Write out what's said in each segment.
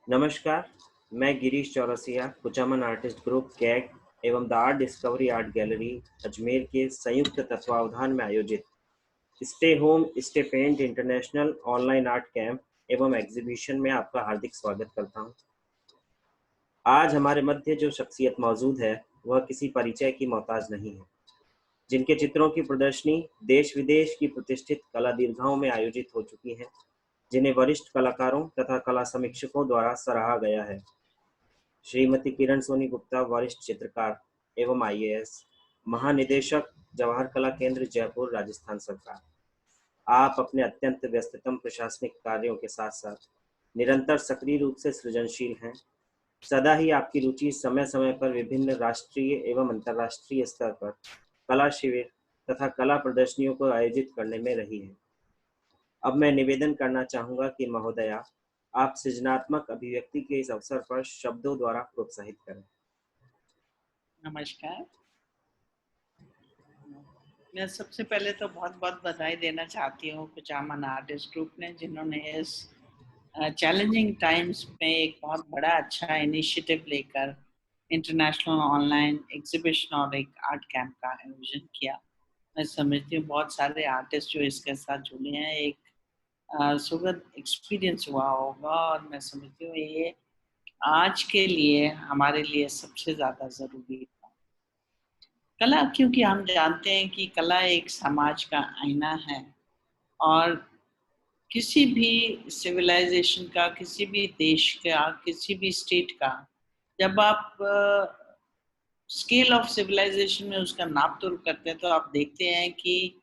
नमस्कार, मैं Girish Chaurasia, Kuchaman artist group कैग एवं the art discovery art gallery Ajmer के संयुक्त तत्वावधान में आयोजित stay home stay paint international online art camp एवं एग्जीबिशन में आपका हार्दिक स्वागत करता हूं। आज हमारे मध्य जो शख्सियत मौजूद है वह किसी परिचय की मोहताज नहीं है, जिनके चित्रों की प्रदर्शनी देश विदेश की प्रतिष्ठित कला दीर्घाओं में आयोजित हो चुकी है, जिन्हें वरिष्ठ कलाकारों तथा कला समीक्षकों द्वारा सराहा गया है। श्रीमती किरण सोनी गुप्ता, वरिष्ठ चित्रकार एवं आईएएस, महानिदेशक, जवाहर कला केंद्र, जयपुर, राजस्थान सरकार। आप अपने अत्यंत व्यस्ततम प्रशासनिक कार्यों के साथ साथ निरंतर सक्रिय रूप से सृजनशील हैं। सदा ही आपकी रुचि समय समय पर विभिन्न राष्ट्रीय एवं अंतर्राष्ट्रीय स्तर पर कला शिविर तथा कला प्रदर्शनियों को आयोजित करने में रही है। अब मैं निवेदन करना चाहूँगा कि महोदया, आप सृजनात्मक अभिव्यक्ति के इस अवसर पर शब्दों द्वारा प्रोत्साहित करें। नमस्कार। मैं सबसे पहले तो बहुत-बहुत बधाई देना चाहती हूँ कुचामन आर्टिस्ट ग्रुप ने, जिन्होंने इस चैलेंजिंग टाइम्स में एक बहुत बड़ा अच्छा इनिशिएटिव लेकर इंटरनेशनल ऑनलाइन एग्जीबिशन और एक आर्ट कैंप का आयोजन किया। मैं समझती हूँ बहुत सारे आर्टिस्ट जो इसके साथ जुड़े हैं, एक सुखद एक्सपीरियंस हुआ होगा और मैं समझती हूँ ये आज के लिए हमारे लिए सबसे ज़्यादा ज़रूरी था। कला, क्योंकि हम जानते हैं कि कला एक समाज का आईना है और किसी भी सिविलाइजेशन का, किसी भी देश का, किसी भी स्टेट का, जब आप स्केल ऑफ सिविलाइजेशन में उसका नाप-तोल करते हैं तो आप देखते हैं कि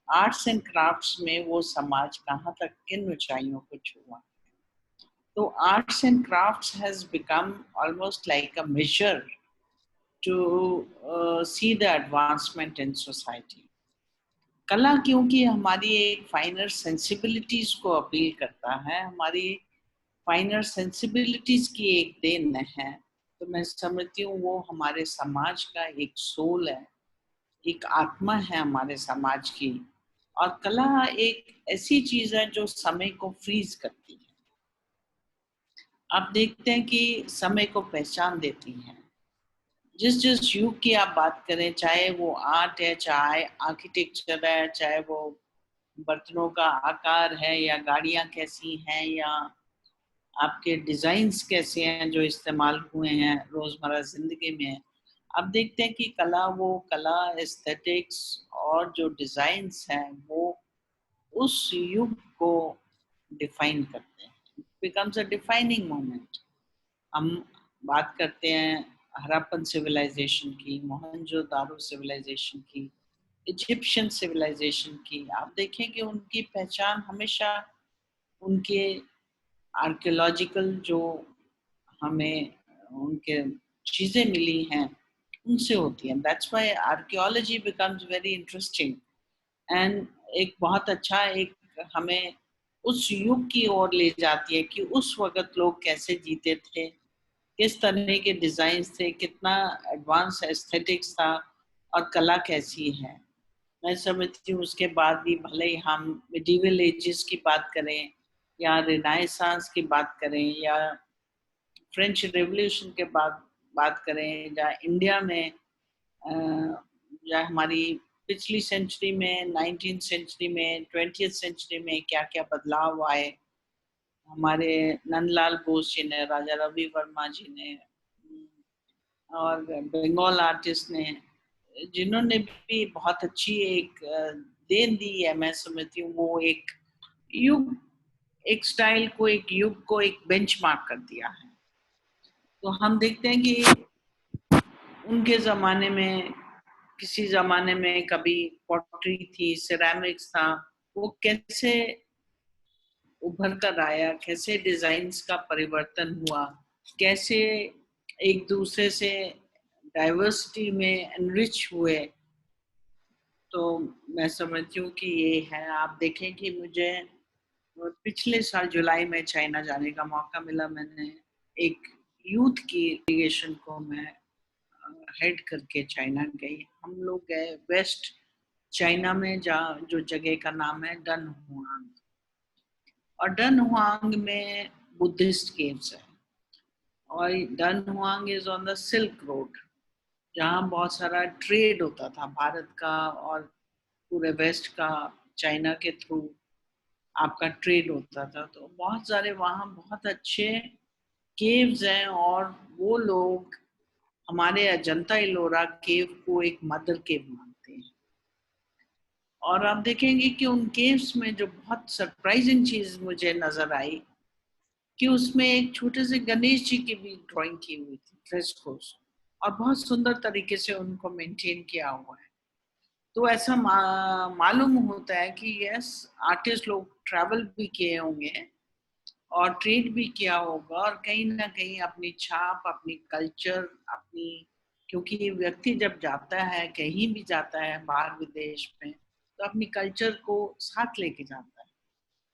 आर्ट्स एंड क्राफ्ट्स में वो समाज कहाँ तक, किन ऊंचाइयों को छुआ। तो arts and crafts has become almost like a major to see the advancement in society. कला क्योंकि हमारी एक फाइनर सेंसिबिलिटीज को अपील करता है, हमारी फाइनर सेंसिबिलिटीज की एक देन है, तो मैं समझती हूँ वो हमारे समाज का एक सोल है, एक आत्मा है हमारे समाज की। और कला एक ऐसी चीज है जो समय को फ्रीज करती है। आप देखते हैं कि समय को पहचान देती है। जिस जिस युग की आप बात करें, चाहे वो आर्ट है, चाहे आर्किटेक्चर है, चाहे वो बर्तनों का आकार है या गाड़ियां कैसी हैं या आपके डिजाइन्स कैसे हैं जो इस्तेमाल हुए हैं रोजमर्रा जिंदगी में, आप देखते हैं कि कला एस्थेटिक्स और जो डिजाइन्स हैं वो उस युग को डिफाइन करते हैं। Becomes a defining moment. हम बात करते हैं हड़प्पन सिविलाइजेशन की, मोहनजोदारो सिविलाइजेशन की, इजिप्शियन सिविलाइजेशन की। आप देखें कि उनकी पहचान हमेशा उनके आर्कियोलॉजिकल जो हमें उनके चीज़ें मिली हैं उनसे होती हैं। That's why archaeology becomes very interesting and एक बहुत अच्छा एक हमें उस युग की ओर ले जाती है कि उस वक़्त लोग कैसे जीते थे, किस तरह के डिज़ाइन्स थे, कितना एडवांस एस्थेटिक्स था और कला कैसी है। मैं समझती हूँ उसके बाद भी भले ही हम मिडीवल एजेस की बात करें या रिनाइसेंस की बात करें या फ्रेंच रेवोल्यूशन के बाद बात करें, या इंडिया में या हमारी पिछली सेंचुरी में, 19th सेंचुरी में, 20th सेंचुरी में क्या-क्या बदलाव आए। हमारे नंदलाल बोस जी ने, राजा रवि वर्मा जी ने और बंगाल आर्टिस्ट ने, जिन्होंने भी बहुत अच्छी एक देन दी है। मैं समझती हूँ वो एक युग, एक स्टाइल को, एक युग को एक बेंचमार्क कर दिया है। तो हम देखते हैं कि उनके ज़माने में, किसी ज़माने में कभी पॉटरी थी, सिरेमिक्स था, वो कैसे उभर कर आया, कैसे डिज़ाइन्स का परिवर्तन हुआ, कैसे एक दूसरे से डाइवर्सिटी में एनरिच हुए। तो मैं समझती हूँ कि ये है। आप देखें कि मुझे पिछले साल जुलाई में चाइना जाने का मौका मिला। मैंने एक यूथ की डेलीगेशन को मैं हेड करके चाइना गई। हम लोग गए वेस्ट चाइना में, जहाँ जो जगह का नाम है डनहुआंग, और डनहुआंग में बुद्धिस्ट केव्स है। और Dunhuang is on the silk road, जहाँ बहुत सारा ट्रेड होता था भारत का और पूरे वेस्ट का, चाइना के थ्रू आपका ट्रेड होता था। तो बहुत सारे वहाँ बहुत अच्छे केव्स हैं, और वो लोग हमारे अजंता इलोरा केव को एक मदर केव मानते हैं। और आप देखेंगे कि उन केव्स में जो बहुत सरप्राइजिंग चीज मुझे नजर आई कि उसमें एक छोटे से गणेश जी की भी ड्राइंग की हुई थी, फ्रेस्कोस, और बहुत सुंदर तरीके से उनको मेंटेन किया हुआ है। तो ऐसा मालूम होता है कि यस, आर्टिस्ट लोग ट्रैवल भी किए होंगे और ट्रेड भी किया होगा, और कहीं ना कहीं अपनी छाप, अपनी कल्चर, अपनी, क्योंकि व्यक्ति जब जाता है, कहीं भी जाता है बाहर विदेश में, तो अपनी कल्चर को साथ लेके जाता है।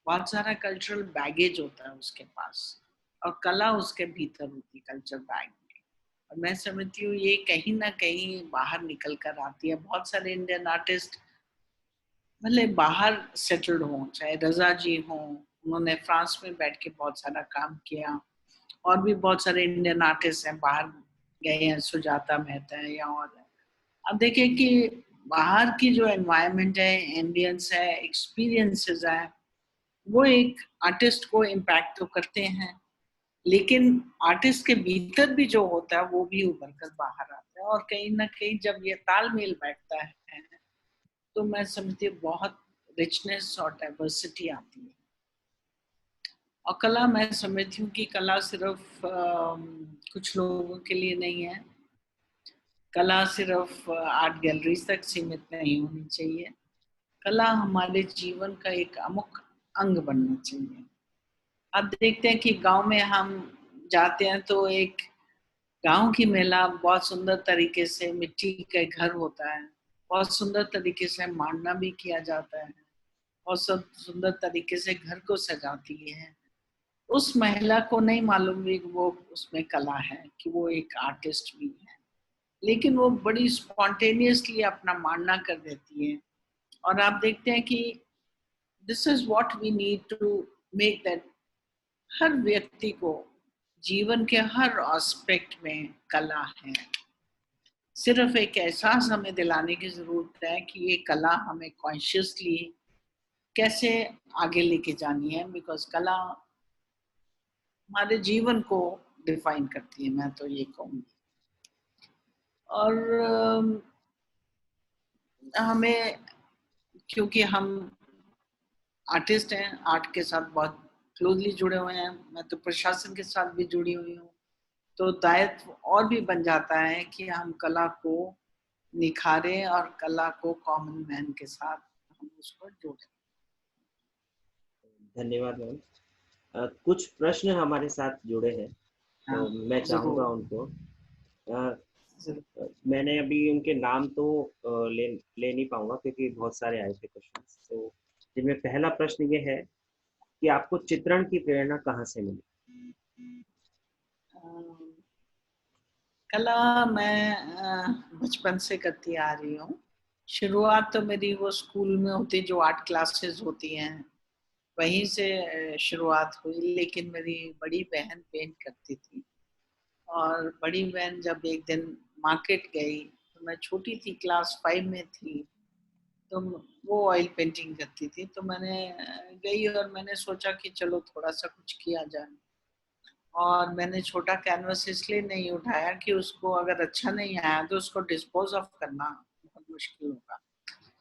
बहुत सारा कल्चरल बैगेज होता है उसके पास, और कला उसके भीतर होती है कल्चर बैग में। और मैं समझती हूँ ये कहीं ना कहीं बाहर निकल कर आती है। बहुत सारे इंडियन आर्टिस्ट भले बाहर सेटल्ड हों, चाहे रजा जी हों, उन्होंने फ्रांस में बैठ के बहुत सारा काम किया, और भी बहुत सारे इंडियन आर्टिस्ट हैं बाहर गए हैं, सुजाता मेहता है या और है। अब देखिए कि बाहर की जो एनवायरनमेंट है, एम्बियंस है, एक्सपीरियंसेस है, वो एक आर्टिस्ट को इम्पैक्ट तो करते हैं, लेकिन आर्टिस्ट के भीतर भी जो होता है वो भी उभर कर बाहर आता है। और कहीं ना कहीं जब ये तालमेल बैठता है, तो मैं समझती हूँ बहुत रिचनेस और डाइवर्सिटी आती है। और कला, मैं समझती हूँ कि कला सिर्फ कुछ लोगों के लिए नहीं है। कला सिर्फ आर्ट गैलरीज तक सीमित नहीं होनी चाहिए। कला हमारे जीवन का एक अमुक अंग बनना चाहिए। अब देखते हैं कि गांव में हम जाते हैं तो एक गांव की महिला बहुत सुंदर तरीके से मिट्टी का घर होता है, बहुत सुंदर तरीके से मांडना भी किया जाता है, और सब सुंदर तरीके से घर को सजाती है। उस महिला को नहीं मालूम भी कि वो उसमें कला है, कि वो एक आर्टिस्ट भी है, लेकिन वो बड़ी स्पॉन्टेनियसली अपना मांडना कर देती है। और आप देखते हैं कि this is what we need to make that हर व्यक्ति को जीवन के हर एस्पेक्ट में कला है। सिर्फ एक एहसास हमें दिलाने की जरूरत है कि ये कला हमें कॉन्शियसली कैसे आगे लेके जानी है, बिकॉज कला हमारे जीवन को डिफाइन करती है, मैं तो ये कहूँगी। और हमें, क्योंकि हम आर्टिस्ट हैं, आर्ट के साथ बहुत क्लोजली जुड़े हुए हैं, मैं तो प्रशासन के साथ भी जुड़ी हुई हूँ, तो दायित्व और भी बन जाता है कि हम कला को निखारें और कला को कॉमन मैन के साथ हम उसको जोड़ें। धन्यवाद मैम। कुछ प्रश्न हमारे साथ जुड़े हैं, हाँ, तो मैं चाहूँगा जरूर उनको। अ, जरूर। मैंने अभी उनके नाम तो ले नहीं पाऊंगा क्योंकि बहुत सारे आए थे क्वेश्चंस। तो जिनमें पहला प्रश्न ये है कि आपको चित्रण की प्रेरणा कहाँ से मिली? कला मैं बचपन से करती आ रही हूँ। शुरुआत तो मेरी वो स्कूल में होती, जो आर्ट क्लासेस होती हैं, वहीं से शुरुआत हुई। लेकिन मेरी बड़ी बहन पेंट करती थी, और बड़ी बहन जब एक दिन मार्केट गई, तो मैं छोटी थी, क्लास 5 में थी, तो वो ऑयल पेंटिंग करती थी। तो मैंने गई और मैंने सोचा कि चलो थोड़ा सा कुछ किया जाए। और मैंने छोटा कैनवस इसलिए नहीं उठाया कि उसको अगर अच्छा नहीं आया तो उसको डिस्पोज ऑफ करना बहुत मुश्किल होगा।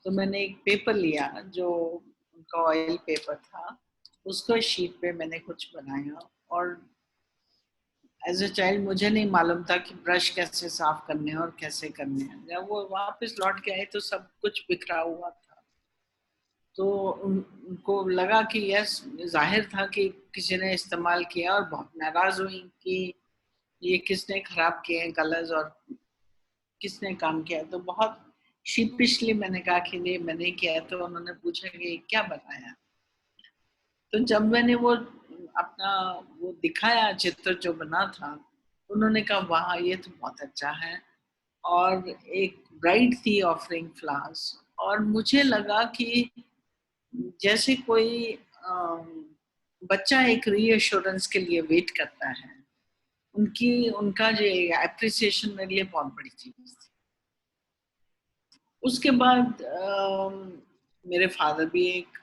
तो मैंने एक पेपर लिया जो उनका ऑयल पेपर था, उसको शीट पे मैंने कुछ बनाया। और एज ए चाइल्ड मुझे नहीं मालूम था कि ब्रश कैसे साफ करने हैं और कैसे करने हैं। जब वो वापस लौट के आए तो सब कुछ बिखरा हुआ था। तो उनको लगा कि यस, जाहिर था कि किसी ने इस्तेमाल किया, और बहुत नाराज हुई कि ये किसने खराब किए हैं कलर्स, और किसने काम किया। तो बहुत शीपिशली मैंने कहा कि नहीं, मैंने किया है। तो उन्होंने पूछा कि क्या बनाया। तो जब मैंने वो अपना वो दिखाया चित्र जो बना था, उन्होंने कहा वाह, ये तो बहुत अच्छा है। और एक ब्राइड थी ऑफरिंग फ्लावर्स, और मुझे लगा कि जैसे कोई बच्चा एक रीअश्योरेंस के लिए वेट करता है, उनका जो एप्रिसिएशन मेरे लिए बहुत बड़ी चीज थी। उसके बाद मेरे फादर भी एक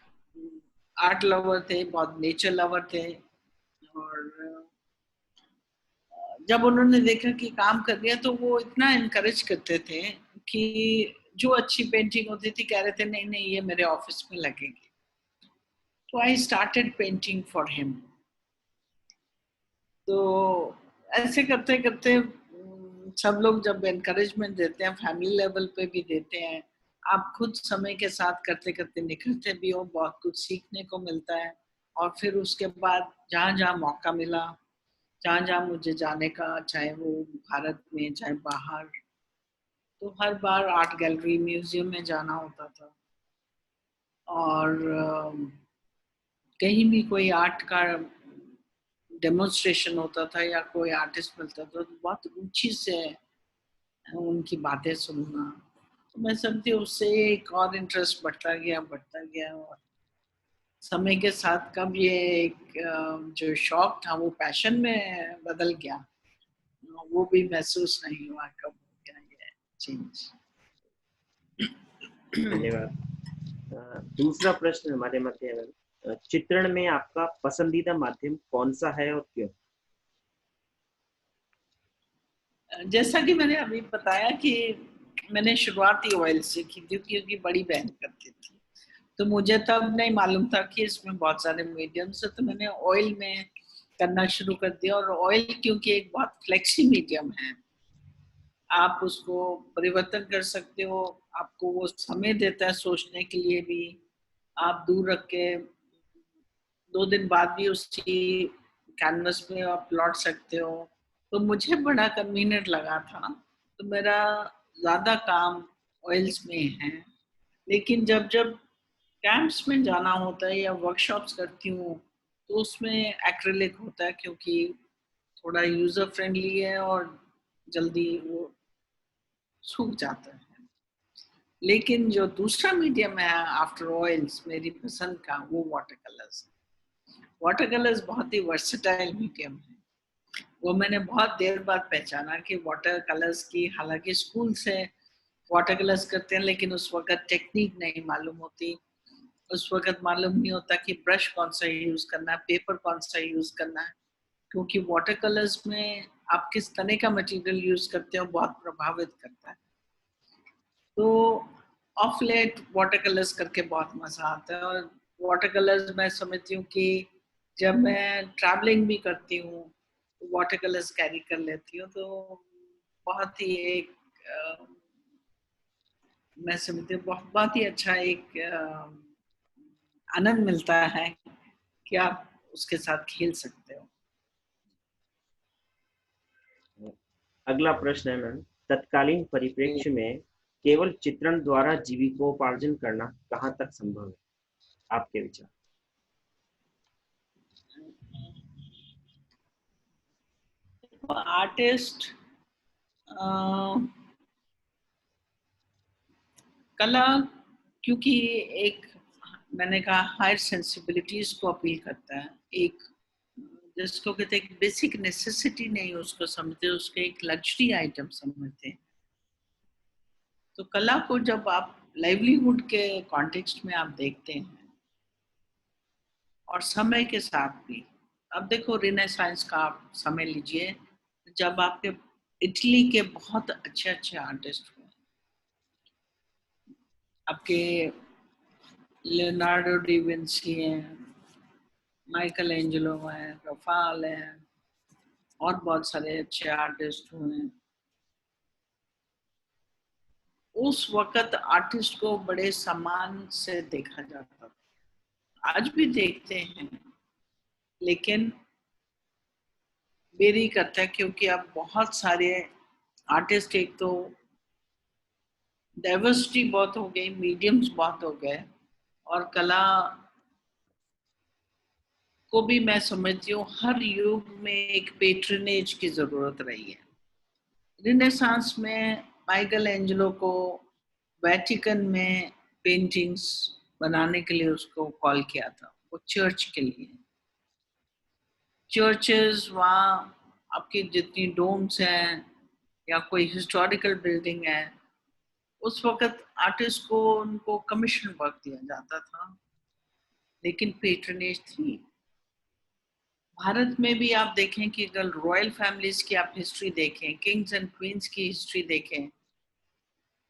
आर्ट लवर थे, बहुत नेचर लवर थे, और जब उन्होंने देखा कि काम कर दिया तो वो इतना इनकरेज करते थे कि जो अच्छी पेंटिंग होती थी कह रहे थे नहीं नहीं ये मेरे ऑफिस में लगेगी। तो I started painting for him. तो ऐसे करते करते सब लोग जब एनकरेजमेंट देते हैं, फैमिली लेवल पे भी देते हैं, आप खुद समय के साथ करते करते निखरते भी हो, बहुत कुछ सीखने को मिलता है। और फिर उसके बाद जहाँ जहाँ मौका मिला, जहाँ जहाँ मुझे जाने का, चाहे वो भारत में चाहे बाहर, तो हर बार आर्ट गैलरी म्यूजियम में जाना होता था। और कहीं भी कोई आर्ट का डेमोन्स्ट्रेशन होता था या कोई आर्टिस्ट मिलता था तो बहुत रुचि से उनकी बातें सुनना, तो मैं समझती हूँ उससे एक और इंटरेस्ट बढ़ता गया। और समय के साथ कब ये एक जो शौक था वो पैशन में बदल गया, वो भी महसूस नहीं हुआ कब हो गया ये चेंज। धन्यवाद। दूसरा प्रश्न हमारे मध्य है, चित्रण में आपका पसंदीदा माध्यम कौन सा है और क्यों? जैसा कि मैंने अभी बताया कि मैंने शुरुआत ही ऑयल से की थी क्योंकि बड़ी बहन करती थी, तो मुझे तब नहीं मालूम था कि इसमें बहुत सारे मीडियम्स है, तो मैंने ऑयल में करना शुरू कर दिया। और ऑयल क्योंकि एक बहुत फ्लेक्सी मीडियम है, आप उसको परिवर्तन कर सकते हो, आपको वो समय देता है सोचने के लिए भी, आप दूर रख के 2 दिन बाद भी उसी कैनवस पे आप लौट सकते हो। तो मुझे बड़ा कन्वीनियंट लगा था, तो मेरा ज्यादा काम ऑयल्स में है। लेकिन जब जब कैंप्स में जाना होता है या वर्कशॉप्स करती हूँ तो उसमें एक्रिलिक होता है क्योंकि थोड़ा यूजर फ्रेंडली है और जल्दी वो सूख जाता है। लेकिन जो दूसरा मीडियम है आफ्टर ऑयल्स मेरी पसंद का, वो वाटर कलर्स है। वाटर कलर्स बहुत ही वर्सेटाइल मीडियम है। वो मैंने बहुत देर बाद पहचाना कि वाटर कलर्स की, हालांकि स्कूल से वाटर कलर्स करते हैं लेकिन उस वक्त टेक्निक नहीं मालूम होती, उस वक्त मालूम नहीं होता कि ब्रश कौन सा यूज करना है, पेपर कौन सा यूज करना है, क्योंकि वाटर कलर्स में आप किस तरह का मटेरियल यूज करते हो बहुत प्रभावित करता है। तो ऑफ लेट वाटर कलर्स करके बहुत मजा आता है। और वाटर कलर्स मैं समझती हूँ कि जब मैं ट्रैवलिंग भी करती हूँ तो वाटर कलर्स कैरी कर लेती हूँ, तो बहुत ही एक मैं समझती हूँ बहुत ही अच्छा एक आनंद मिलता है कि आप उसके साथ खेल सकते हो। अगला प्रश्न है मैम, तत्कालीन परिप्रेक्ष्य में केवल चित्रण द्वारा जीविकोपार्जन करना कहाँ तक संभव है, आपके विचार? आर्टिस्ट कला क्योंकि एक मैंने कहा हायर सेंसिबिलिटीज को अपील करता है, एक जिसको कहते हैं बेसिक नेसेसिटी नहीं उसको समझते, उसको एक लग्जरी आइटम समझते हैं। तो कला को जब आप लाइवलीहुड के कॉन्टेक्स्ट में आप देखते हैं और समय के साथ भी, अब देखो रिनेसांस का आप समय लीजिए, जब आपके इटली के बहुत अच्छे अच्छे आर्टिस्ट हुए, आपके लियोनार्डो डी विंसी हैं, माइकल एंजेलो हैं, रफाल हैं, और बहुत सारे अच्छे आर्टिस्ट हुए हैं। उस वक्त आर्टिस्ट को बड़े सम्मान से देखा जाता था, आज भी देखते हैं, लेकिन वेरी करता है क्योंकि अब बहुत सारे आर्टिस्ट, एक तो डाइवर्सिटी बहुत हो गई, मीडियम्स बहुत हो गए, और कला को भी मैं समझती हूँ हर युग में एक पेट्रनेज की जरूरत रही है। रिनेसांस में माइकल एंजेलो को वेटिकन में पेंटिंग्स बनाने के लिए उसको कॉल किया था, वो चर्च के लिए। चर्चेस वहाँ आपकी जितनी डोम्स हैं या कोई हिस्टोरिकल बिल्डिंग है, उस वक्त आर्टिस्ट को उनको कमीशन वर्क दिया जाता था, लेकिन पेट्रनेज थी। भारत में भी आप देखें कि अगर रॉयल फैमिलीज की आप हिस्ट्री देखें, किंग्स एंड क्वींस की हिस्ट्री देखें,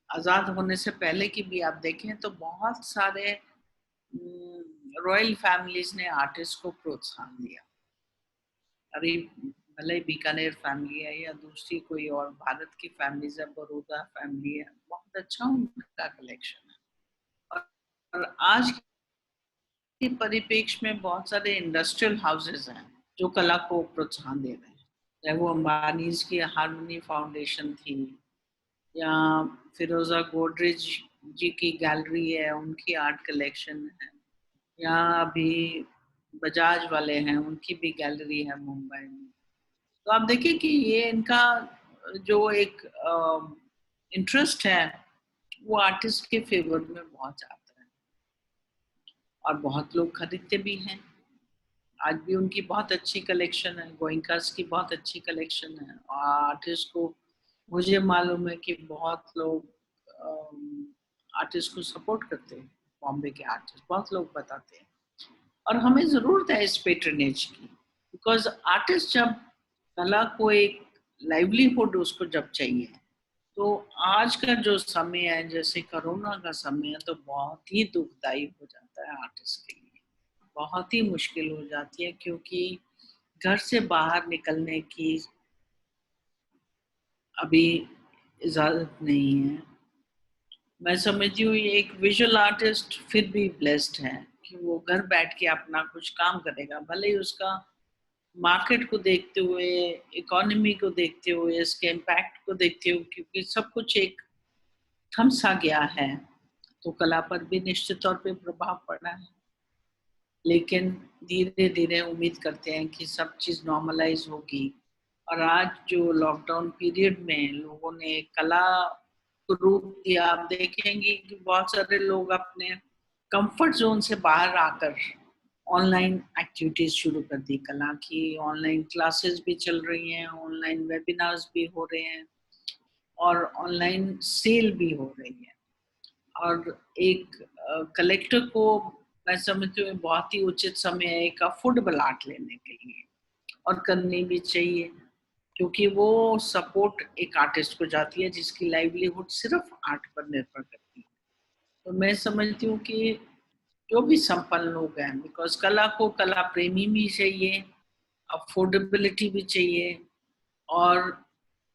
आजाद होने से पहले की भी आप देखें, तो बहुत सारे रॉयल फैमिलीज ने आर्टिस्ट को प्रोत्साहन दिया। अरे भले ही बीकानेर फैमिली है या दूसरी कोई और भारत की फैमिलीज है, बड़ौदा फैमिली है, बहुत अच्छा उनका कलेक्शन है। और आज के परिप्रेक्ष्य में बहुत सारे इंडस्ट्रियल हाउसेस हैं जो कला को प्रोत्साहन दे रहे हैं, चाहे वो अंबानीज की हारमोनी फाउंडेशन थी, या फिरोजा गोदरेज जी की गैलरी है, उनकी आर्ट कलेक्शन है, या अभी बजाज वाले हैं, उनकी भी गैलरी है मुंबई में। तो आप देखिए कि ये इनका जो एक इंटरेस्ट है वो आर्टिस्ट के फेवर में बहुत जाता है, और बहुत लोग खरीदते भी हैं। आज भी उनकी बहुत अच्छी कलेक्शन है, गोइंकास की बहुत अच्छी कलेक्शन है, और आर्टिस्ट को, मुझे मालूम है कि बहुत लोग आर्टिस्ट को सपोर्ट करते हैं, बॉम्बे के आर्टिस्ट बहुत लोग बताते हैं। और हमें ज़रूरत है इस पेट्रनेज की, बिकॉज आर्टिस्ट जब कला को एक लाइवलीहुड उसको जब चाहिए, तो आज का जो समय है, जैसे कोरोना का समय है, तो बहुत ही दुखदाई हो जाता है आर्टिस्ट के लिए, बहुत ही मुश्किल हो जाती है, क्योंकि घर से बाहर निकलने की अभी इजाज़त नहीं है। मैं समझती हूँ ये एक विजुअल आर्टिस्ट फिर भी ब्लेस्ड है कि वो घर बैठ के अपना कुछ काम करेगा, भले ही उसका मार्केट को देखते हुए, इकोनॉमी को देखते हुए, इसके इम्पैक्ट को देखते हुए, क्योंकि सब कुछ एक थम सा गया है, तो कला पर भी निश्चित तौर पे प्रभाव पड़ा है। लेकिन धीरे धीरे उम्मीद करते हैं कि सब चीज़ नॉर्मलाइज होगी। और आज जो लॉकडाउन पीरियड में लोगों ने कला को रूप दिया, आप देखेंगे कि बहुत सारे लोग अपने कंफर्ट जोन से बाहर आकर ऑनलाइन एक्टिविटीज शुरू कर दी कला की। ऑनलाइन क्लासेस भी चल रही हैं, ऑनलाइन वेबिनार्स भी हो रहे हैं, और ऑनलाइन सेल भी हो रही है। और एक कलेक्टर को मैं समझती हूँ बहुत ही उचित समय है एक अफोर्डेबल आर्ट लेने के लिए, और करनी भी चाहिए, क्योंकि वो सपोर्ट एक आर्टिस्ट को जाती है जिसकी लाइवलीहुड सिर्फ आर्ट पर निर्भर करती है। तो मैं समझती हूँ कि जो भी संपन्न लोग हैं, बिकॉज कला को कला प्रेमी भी चाहिए, अफोर्डेबिलिटी भी चाहिए, और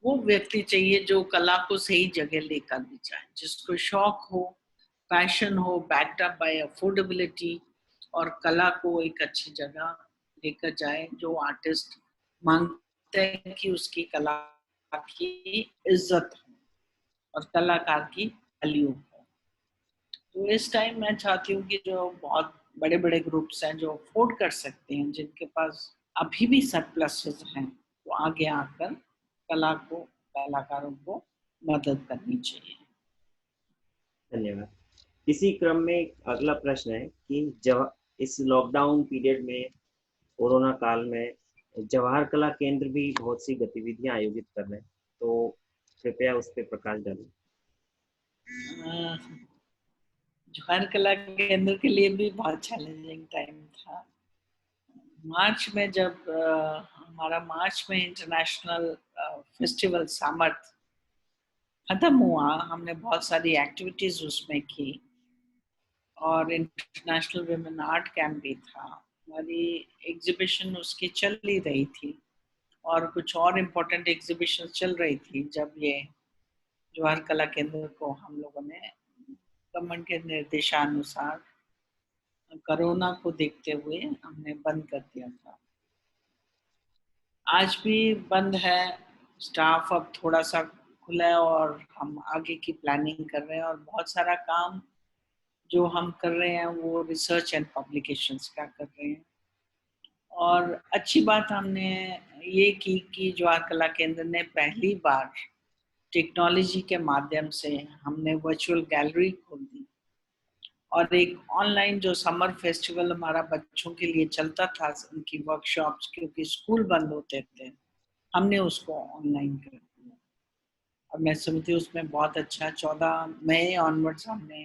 वो व्यक्ति चाहिए जो कला को सही जगह लेकर भी जाए, जिसको शौक हो, पैशन हो, बैक्ड अप बाय अफोर्डेबिलिटी, और कला को एक अच्छी जगह लेकर जाए, जो आर्टिस्ट मांगते हैं कि उसकी कला की इज्जत हो और कलाकार की वैल्यू हो। तो इस टाइम मैं चाहती हूँ कि जो बहुत बड़े बड़े ग्रुप्स हैं जो अफोर्ड कर सकते हैं, जिनके पास अभी भी सरप्लसेस हैं, वो आगे आकर कला को, कलाकारों को मदद करनी चाहिए। धन्यवाद। इसी क्रम में एक अगला प्रश्न है कि जब इस लॉकडाउन पीरियड में, कोरोना काल में, जवाहर कला केंद्र भी बहुत सी गतिविधियां आयोजित कर रहे हैं, तो कृपया उस पर प्रकाश डालें। जवाहर कला केंद्र के लिए भी बहुत चैलेंजिंग टाइम था। मार्च में जब हमारा मार्च में इंटरनेशनल फेस्टिवल सामर्थ खत्म हुआ, हमने बहुत सारी एक्टिविटीज उसमें की, और इंटरनेशनल वुमेन आर्ट कैंप भी था। हमारी एग्जीबिशन उसकी चल ही रही थी, और कुछ और इम्पोर्टेंट एग्जीबिशन चल रही थी, जब ये जवाहर कला केंद्र को हम लोगों ने गवर्नमेंट के निर्देशानुसार कोरोना को देखते हुए हमने बंद कर दिया था। आज भी बंद है, स्टाफ अब थोड़ा सा खुला है, और हम आगे की प्लानिंग कर रहे हैं, और बहुत सारा काम जो हम कर रहे हैं वो रिसर्च एंड पब्लिकेशंस का कर रहे हैं। और अच्छी बात हमने ये की कि जवाहर कला केंद्र ने पहली बार टेक्नोलॉजी के माध्यम से हमने वर्चुअल गैलरी खोल दी, और एक ऑनलाइन जो समर फेस्टिवल हमारा बच्चों के लिए चलता था, उनकी वर्कशॉप्स, क्योंकि स्कूल बंद होते थे, हमने उसको ऑनलाइन कर दिया। और मैं समझती हूँ उसमें बहुत अच्छा 14 मई ऑनवर्ड्स हमने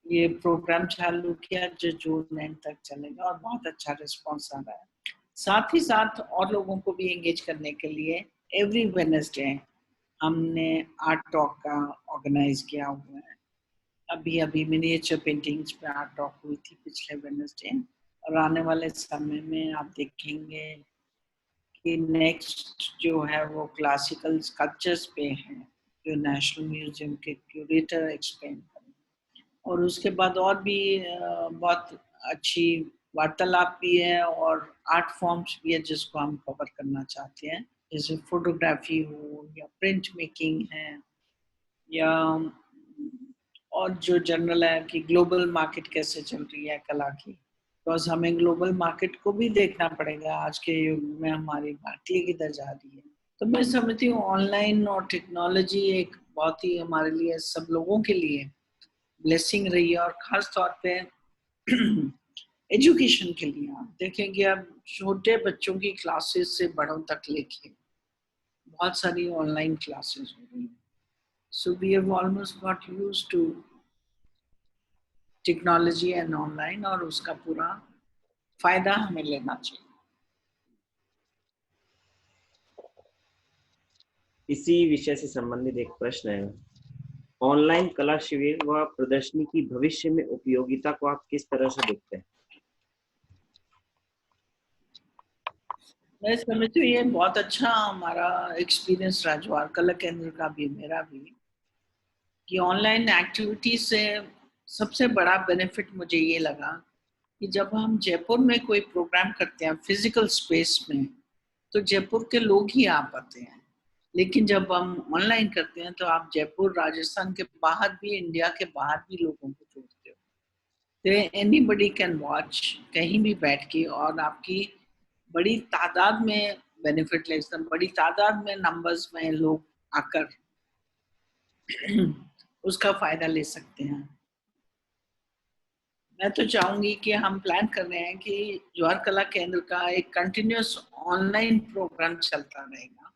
ये प्रोग्राम चालू किया जो जून एंड तक चलेगा और बहुत अच्छा रिस्पॉन्स आ रहा है। साथ ही साथ और लोगों को भी एंगेज करने के लिए एवरी वेडनेसडे हमने आर्ट टॉक का ऑर्गेनाइज किया हुआ है। अभी अभी मिनिएचर पेंटिंग्स पे आर्ट टॉक हुई थी पिछले वेडनेसडे, और आने वाले समय में आप देखेंगे कि नेक्स्ट जो है वो क्लासिकल स्कल्पचर्स पे है जो नेशनल म्यूजियम के क्यूरेटर एक्सप्लेन करें। और उसके बाद और भी बहुत अच्छी वार्तालाप भी है और आर्ट फॉर्म्स भी है जिसको हम कवर करना चाहते हैं, जैसे फोटोग्राफी हो या प्रिंट मेकिंग है या और जो जनरल है कि ग्लोबल मार्केट कैसे चल रही है कला की, बिकॉज हमें ग्लोबल मार्केट को भी देखना पड़ेगा। आज के युग में हमारी भारतीय किधर जा रही है। तो मैं समझती हूँ ऑनलाइन और टेक्नोलॉजी एक बहुत ही हमारे लिए सब लोगों के लिए ब्लेसिंग रही है, और खास तौर पे एजुकेशन के लिए आप देखेंगे अब छोटे बच्चों की क्लासेस से बड़ों तक लेके बहुत सारी ऑनलाइन क्लासेस हो रही हैं। So we have almost got used to technology and online, और उसका पूरा फायदा हमें लेना चाहिए। इसी विषय से संबंधित एक प्रश्न है, ऑनलाइन कला शिविर व प्रदर्शनी की भविष्य में उपयोगिता को आप किस तरह से देखते हैं? मैं समझती हूँ ये बहुत अच्छा हमारा एक्सपीरियंस रहा जवाहर कला केंद्र का भी मेरा भी, कि ऑनलाइन एक्टिविटी से सबसे बड़ा बेनिफिट मुझे ये लगा कि जब हम जयपुर में कोई प्रोग्राम करते हैं फिजिकल स्पेस में तो जयपुर के लोग ही आ पाते हैं, लेकिन जब हम ऑनलाइन करते हैं तो आप जयपुर राजस्थान के बाहर भी, इंडिया के बाहर भी लोगों को जोड़ते हो। तो एनीबडी कैन वॉच कहीं भी बैठ के, और आपकी बड़ी तादाद में बेनिफिट ले सकते हैं, बड़ी तादाद में नंबर्स में लोग आकर उसका फायदा ले सकते हैं। मैं तो चाहूंगी कि हम प्लान कर रहे हैं कि जवाहर कला केंद्र का एक कंटिन्यूअस ऑनलाइन प्रोग्राम चलता रहेगा।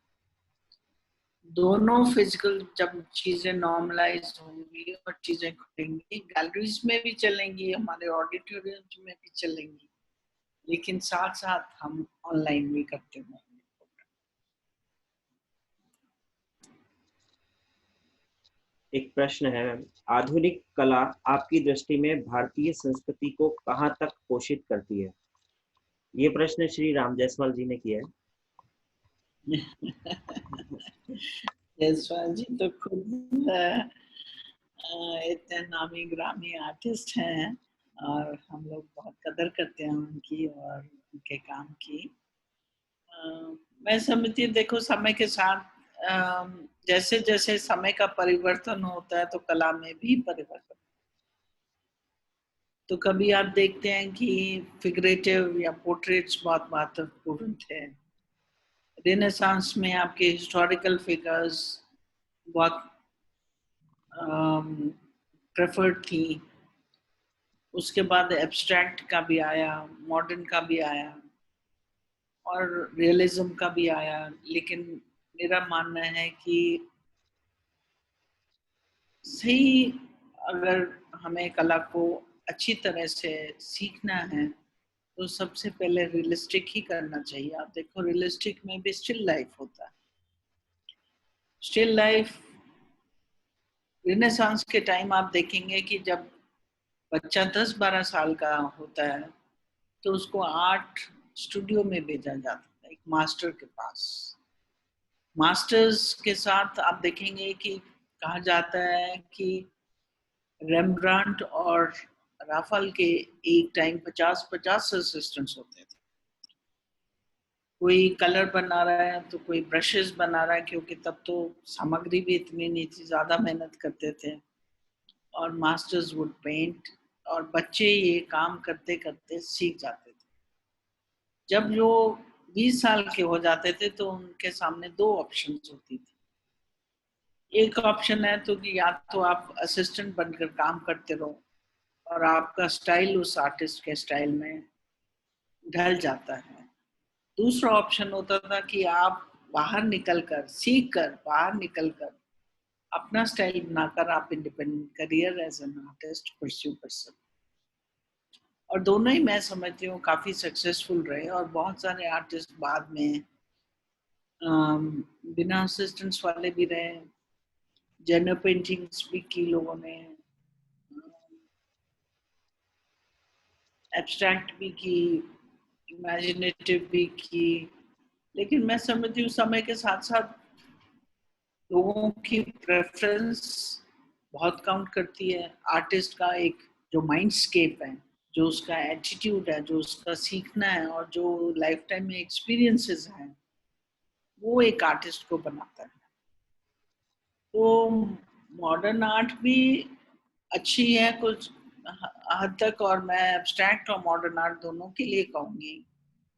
दोनों फिजिकल जब चीजें नॉर्मलाइज होंगी और चीजें खुलेंगी, गैलरीज में भी चलेंगी, हमारे ऑडिटोरियम में भी चलेंगी, लेकिन साथ साथ हम ऑनलाइन भी करते हैं। एक प्रश्न है, आधुनिक कला आपकी दृष्टि में भारतीय संस्कृति को कहाँ तक पोषित करती है? ये प्रश्न श्री राम जायसवाल जी ने किया है। जायसवाल जी तो खुद इतने नामी ग्रामी आर्टिस्ट हैं और हम लोग बहुत कदर करते हैं उनकी और उनके काम की। मैं समझती हूँ देखो समय के साथ जैसे जैसे समय का परिवर्तन होता है तो कला में भी परिवर्तन। तो कभी आप देखते हैं कि फिगरेटिव या पोर्ट्रेट्स बहुत महत्वपूर्ण थे। रेनेसांस में आपके हिस्टोरिकल फिगर्स बहुत प्रेफर्ड थी। उसके बाद एब्स्ट्रैक्ट का भी आया, मॉडर्न का भी आया और रियलिज्म का भी आया। लेकिन मेरा मानना है कि सही अगर हमें कला को अच्छी तरह से सीखना है तो सबसे पहले रियलिस्टिक ही करना चाहिए। आप देखो रियलिस्टिक में भी स्टिल लाइफ होता है। स्टिल लाइफ रिनेसांस के टाइम आप देखेंगे कि जब बच्चा 10-12 साल का होता है तो उसको आर्ट स्टूडियो में भेजा जाता है, एक मास्टर के पास। मास्टर्स के साथ आप देखेंगे कि कहा जाता है कि रेम्ब्रांट और राफेल के एक टाइम 50-50 असिस्टेंट्स होते थे। कोई कलर बना रहा है तो कोई ब्रशेस बना रहा है, क्योंकि तब तो सामग्री भी इतनी नहीं थी, ज़्यादा मेहनत करते थे। और मास्टर्स वुड पेंट और बच्चे ये काम करते करते सीख जाते थे। जब जो 20 साल के हो जाते थे तो उनके सामने 2 ऑप्शन होती थी। एक ऑप्शन है तो कि या तो आप असिस्टेंट बनकर काम करते रहो और आपका स्टाइल उस आर्टिस्ट के स्टाइल में ढल जाता है। दूसरा ऑप्शन होता था कि आप बाहर निकलकर, सीख कर, बाहर निकलकर अपना स्टाइल बनाकर आप independent career as an artist pursue कर सकते। और दोनों ही मैं समझती हूँ काफी सक्सेसफुल रहे, और बहुत सारे आर्टिस्ट बाद में बिना असिस्टेंट्स वाले भी रहे, जेनर पेंटिंग्स भी की लोगों ने, एब्स्ट्रैक्ट भी की, इमेजिनेटिव भी की। लेकिन मैं समझती हूँ समय के साथ साथ लोगों की प्रेफरेंस बहुत काउंट करती है। आर्टिस्ट का एक जो माइंडस्केप है, जो उसका एटीट्यूड है, जो उसका सीखना है, और जो लाइफ टाइम में एक्सपीरियंसेस हैं, वो एक आर्टिस्ट को बनाता है। तो मॉडर्न आर्ट भी अच्छी है कुछ हद तक, और मैं एब्स्ट्रैक्ट और मॉडर्न आर्ट दोनों के लिए कहूंगी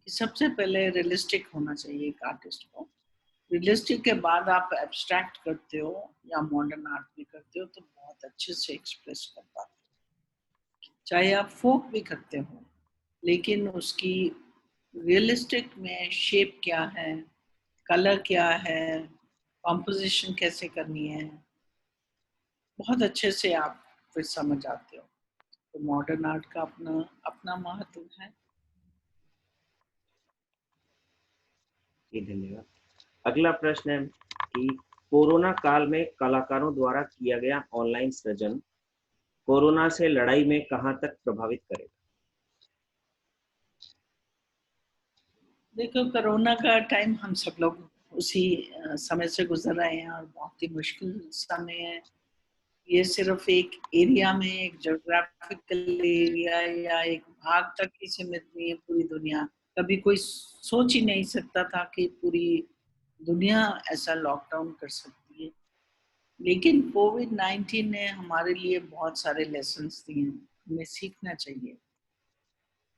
कि सबसे पहले रियलिस्टिक होना चाहिए एक आर्टिस्ट को। रियलिस्टिक के बाद आप एब्स्ट्रैक्ट करते हो या मॉडर्न आर्ट भी करते हो तो बहुत अच्छे से एक्सप्रेस कर पाते हो। चाहे आप फोक भी करते हो, लेकिन उसकी रियलिस्टिक में शेप क्या है, कलर क्या है, कॉम्पोजिशन कैसे करनी है, बहुत अच्छे से आप फिर समझ आते हो। तो मॉडर्न आर्ट का अपना अपना महत्व है। जी धन्यवाद। अगला प्रश्न है कि कोरोना काल में कलाकारों द्वारा किया गया ऑनलाइन सृजन कोरोना से लड़ाई में कहां तक प्रभावित करेगा? देखो, कोरोना का टाइम हम सब लोग उसी समय से गुजर रहे हैं, और बहुत ही मुश्किल समय है। ये सिर्फ एक एरिया में, एक जोग्राफिकल एरिया या एक भाग तक ही सीमित नहीं है, पूरी दुनिया। कभी कोई सोच ही नहीं सकता था कि पूरी दुनिया ऐसा लॉकडाउन कर सकती है। लेकिन कोविड-19 ने हमारे लिए बहुत सारे लेसन्स दिए हैं, हमें सीखना चाहिए।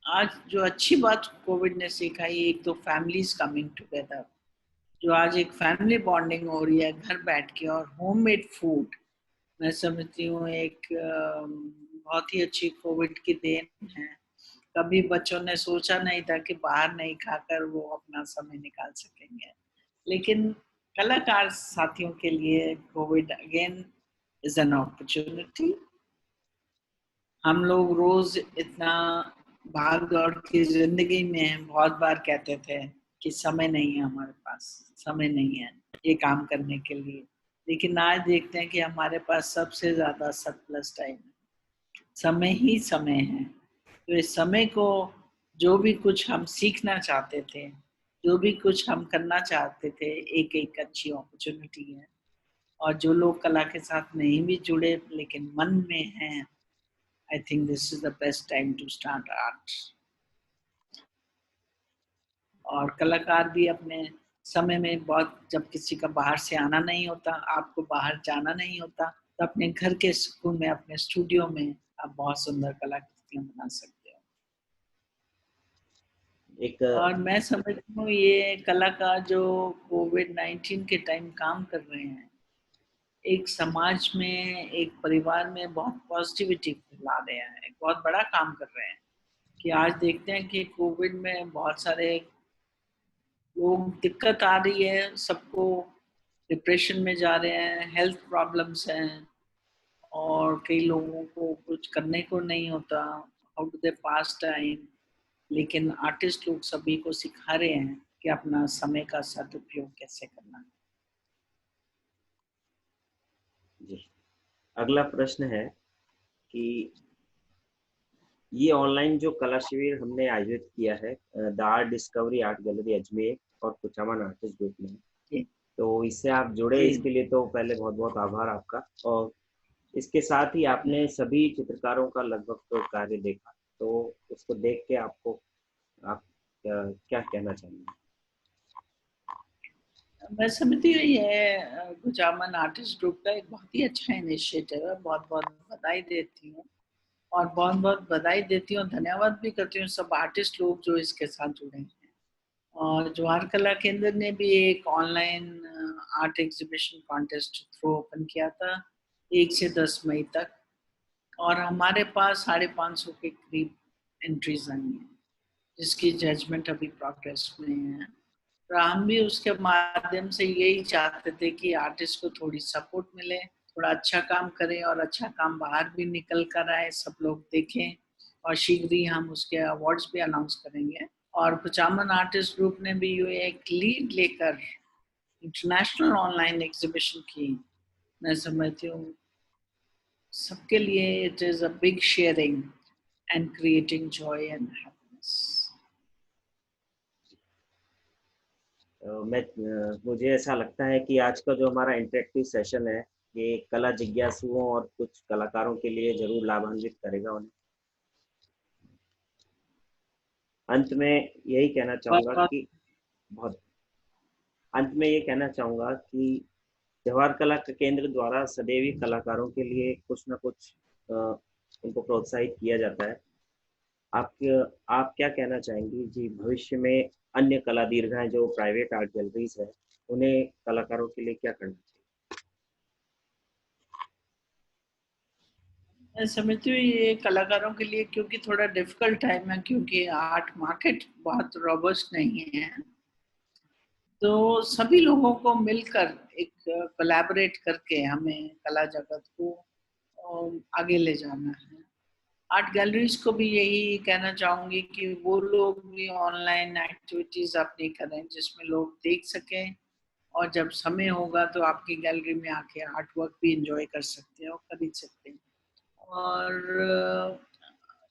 आज जो अच्छी बात कोविड ने सिखाई, एक तो फैमिलीज कमिंग टुगेदर, जो आज एक फैमिली बॉन्डिंग हो रही है घर बैठ के, और होममेड फूड मैं समझती हूँ एक बहुत ही अच्छी कोविड की देन है। कभी बच्चों ने सोचा नहीं था कि बाहर नहीं खाकर वो अपना समय निकाल सकेंगे, लेकिन कलाकार साथियों के लिए Covid again is an opportunity. हम लोग रोज इतना भाग दौड़ की जिंदगी में बहुत बार कहते थे कि समय नहीं है हमारे पास, समय नहीं है ये काम करने के लिए, लेकिन आज देखते हैं कि हमारे पास सबसे ज्यादा सरप्लस टाइम है, समय ही समय है। तो इस समय को जो भी कुछ हम सीखना चाहते थे, जो भी कुछ हम करना चाहते थे, एक एक अच्छी अपॉर्चुनिटी है। और जो लोग कला के साथ नहीं भी जुड़े लेकिन मन में हैं, I think this is the best time to start art. और कलाकार भी अपने समय में बहुत, जब किसी का बाहर से आना नहीं होता, आपको बाहर जाना नहीं होता, तो अपने घर के सुकून में, अपने स्टूडियो में आप बहुत सुंदर कलाकृतियां बना सकते हो। एक और मैं समझती हूँ ये कलाकार जो कोविड-19 के टाइम काम कर रहे हैं, एक समाज में, एक परिवार में बहुत पॉजिटिविटी फैला रहे हैं, एक बहुत बड़ा काम कर रहे हैं। कि आज देखते हैं कि कोविड में बहुत सारे लोग, दिक्कत आ रही है सबको, डिप्रेशन में जा रहे हैं, हेल्थ प्रॉब्लम्स हैं, और कई लोगों को कुछ करने को नहीं होता, how do they pass time. लेकिन आर्टिस्ट लोग सभी को सिखा रहे हैं कि अपना समय का सदुपयोग कैसे करना है। जी। अगला प्रश्न है कि ये ऑनलाइन जो कला शिविर हमने आयोजित किया है the art discovery art gallery Ajmer और कुचामन आर्टिस्ट ग्रुप में, जी तो इससे आप जुड़े, जी। इसके लिए तो पहले बहुत बहुत आभार आपका। और इसके साथ ही आपने सभी चित्रकारों का लगभग तो कार्य देखा, तो उसको देख के आपको आप क्या कहना चाहेंगे? मैं समझती हूँ ये कुचामन आर्टिस्ट ग्रुप का एक बहुत ही अच्छा इनिशिएटिव है। बहुत बहुत बधाई देती हूँ, और बहुत बहुत बधाई देती हूँ, धन्यवाद भी करती हूँ सब आर्टिस्ट लोग जो इसके साथ जुड़े हैं। और जवाहर कला केंद्र ने भी एक online art exhibition contest through open किया था 1 से 10 मई तक, और हमारे पास 550 के करीब एंट्रीज आई हैं, जिसकी जजमेंट अभी प्रोग्रेस में है। और हम भी उसके माध्यम से यही चाहते थे कि आर्टिस्ट को थोड़ी सपोर्ट मिले, थोड़ा अच्छा काम करें और अच्छा काम बाहर भी निकल कर आए, सब लोग देखें। और शीघ्र ही हम उसके अवार्ड्स भी अनाउंस करेंगे। और कुचामन आर्टिस्ट ग्रुप ने भी ये एक लीड लेकर इंटरनेशनल ऑनलाइन एग्जीबिशन की, मैं समझती हूँ सबके लिए it is a big sharing and creating Joy and happiness. मुझे ऐसा लगता है कि आज का जो हमारा इंटरेक्टिव सेशन है, ये कला जिज्ञासुओं और कुछ कलाकारों के लिए जरूर लाभान्वित करेगा उन्हें। अंत में यही कहना चाहूँगा कि बहुत अंत में ये कहना चाहूँगा कि जवाहर कला केंद्र द्वारा सदैव ही कलाकारों के लिए कुछ न कुछ उनको प्रोत्साहित किया जाता है। आप क्या कहना चाहेंगी जी, भविष्य में अन्य कला दीर्घाएं जो प्राइवेट आर्ट गैलरीज है, उन्हें कलाकारों के लिए क्या करना चाहिए? मैं समझती हूँ ये कलाकारों के लिए क्योंकि थोड़ा डिफिकल्ट टाइम है, क्योंकि आर्ट मार्केट बहुत रोबस्ट नहीं है। तो सभी लोगों को मिलकर एक कोलैबोरेट करके हमें कला जगत को आगे ले जाना है। आर्ट गैलरीज को भी यही कहना चाहूंगी कि वो लोग भी ऑनलाइन एक्टिविटीज अपनी करें जिसमें लोग देख सकें, और जब समय होगा तो आपकी गैलरी में आके आर्ट वर्क भी एंजॉय कर सकते हैं और खरीद सकते हैं। और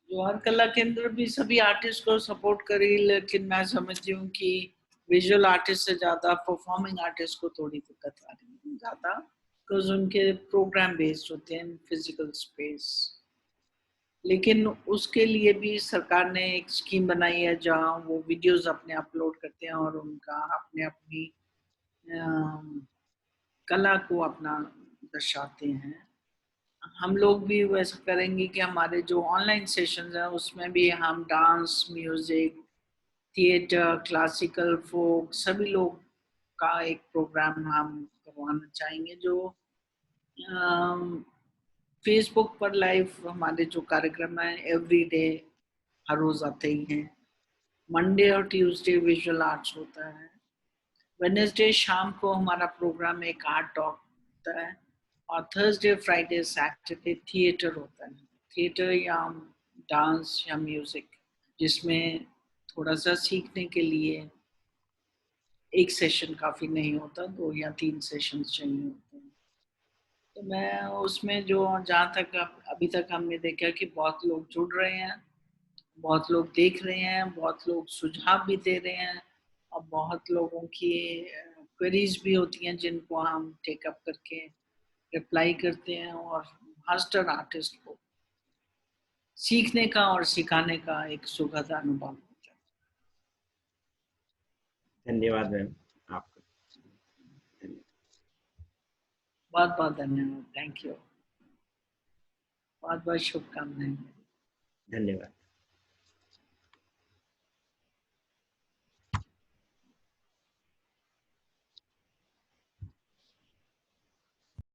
जवाहर कला केंद्र भी सभी आर्टिस्ट को सपोर्ट करी, लेकिन मैं समझती हूँ कि विजुअल आर्टिस्ट से ज़्यादा परफॉर्मिंग आर्टिस्ट को थोड़ी दिक्कत आ रही है ज़्यादा, बिकॉज उनके प्रोग्राम बेस्ड होते हैं फिजिकल स्पेस। लेकिन उसके लिए भी सरकार ने एक स्कीम बनाई है जहाँ वो वीडियोस अपने अपलोड करते हैं और उनका अपने अपनी कला को अपना दर्शाते हैं। हम लोग भी वैसा करेंगे कि हमारे जो ऑनलाइन सेशंस हैं उसमें भी हम डांस, म्यूजिक, थिएटर, क्लासिकल, फोक सभी लोग का एक प्रोग्राम हम करवाना चाहेंगे, जो फेसबुक पर लाइव हमारे जो कार्यक्रम है एवरी डे हर रोज आते ही हैं। मंडे और ट्यूसडे विजुअल आर्ट्स होता है। वेडनेसडे शाम को हमारा प्रोग्राम एक आर्ट टॉक होता है। और थर्सडे, फ्राइडे, सैटरडे थिएटर होता है। थिएटर या डांस या म्यूजिक, जिसमें थोड़ा सा सीखने के लिए एक सेशन काफी नहीं होता, 2 या 3 सेशन चाहिए होते हैं। तो मैं उसमें जो जहाँ तक अभी तक हमने देखा कि बहुत लोग जुड़ रहे हैं, बहुत लोग देख रहे हैं, बहुत लोग सुझाव भी दे रहे हैं, और बहुत लोगों की क्वेरीज भी होती हैं जिनको हम टेकअप करके रिप्लाई करते हैं, और मास्टर आर्टिस्ट को सीखने का और सिखाने का एक सुखद अनुभव होता है। धन्यवाद मैम आपका। बहुत बहुत धन्यवाद, थैंक यू, बहुत बहुत शुभकामनाएं। धन्यवाद।